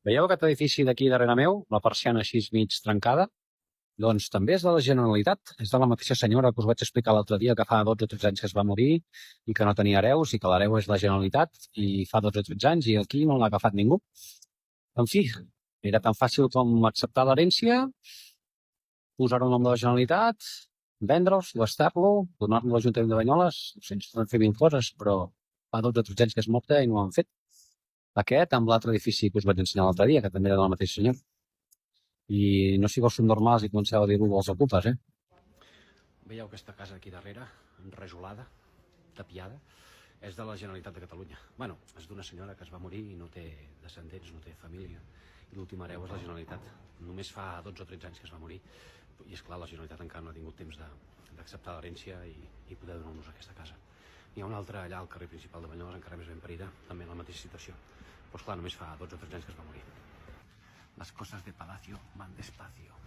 Veieu aquest edifici d'aquí darrere meu, la persiana així mig trencada? Doncs també és de la Generalitat, és de la mateixa senyora que us vaig explicar l'altre dia que fa 12 o 13 anys que es va morir i que no tenia hereus i que l'hereu és la Generalitat i fa 12 o 13 anys i aquí no l'ha agafat ningú. En fi, era tan fàcil com acceptar l'herència, posar-ho en nom de la Generalitat, vendre'ls, gastar-lo, donar-lo a l'Ajuntament de Banyoles, sense fer 20 coses, però fa 12 o 13 anys que és morta i no ho han fet. Aquest amb l'altre edifici que us vaig ensenyar l'altre dia, que també era del mateix senyor. I no sigueu subnormals i comenceu a dir-ho als ocupes, Veieu aquesta casa aquí darrere, enrajolada, tapiada, és de la Generalitat de Catalunya. Bueno, és d'una senyora que es va morir i no té descendents, no té família, i l'últim hereu és la Generalitat. Només fa 12 o 13 anys que es va morir, i és clar, la Generalitat encara no ha tingut temps d'acceptar l'herència i poder donar-nos aquesta casa. N'hi ha una altra allà al carrer principal de Banyoles, encara més ben parida, també en la mateixa situació. Pues clar, només fa 12 o 13 anys que es va morir. Las cosas de Palacio van despacio.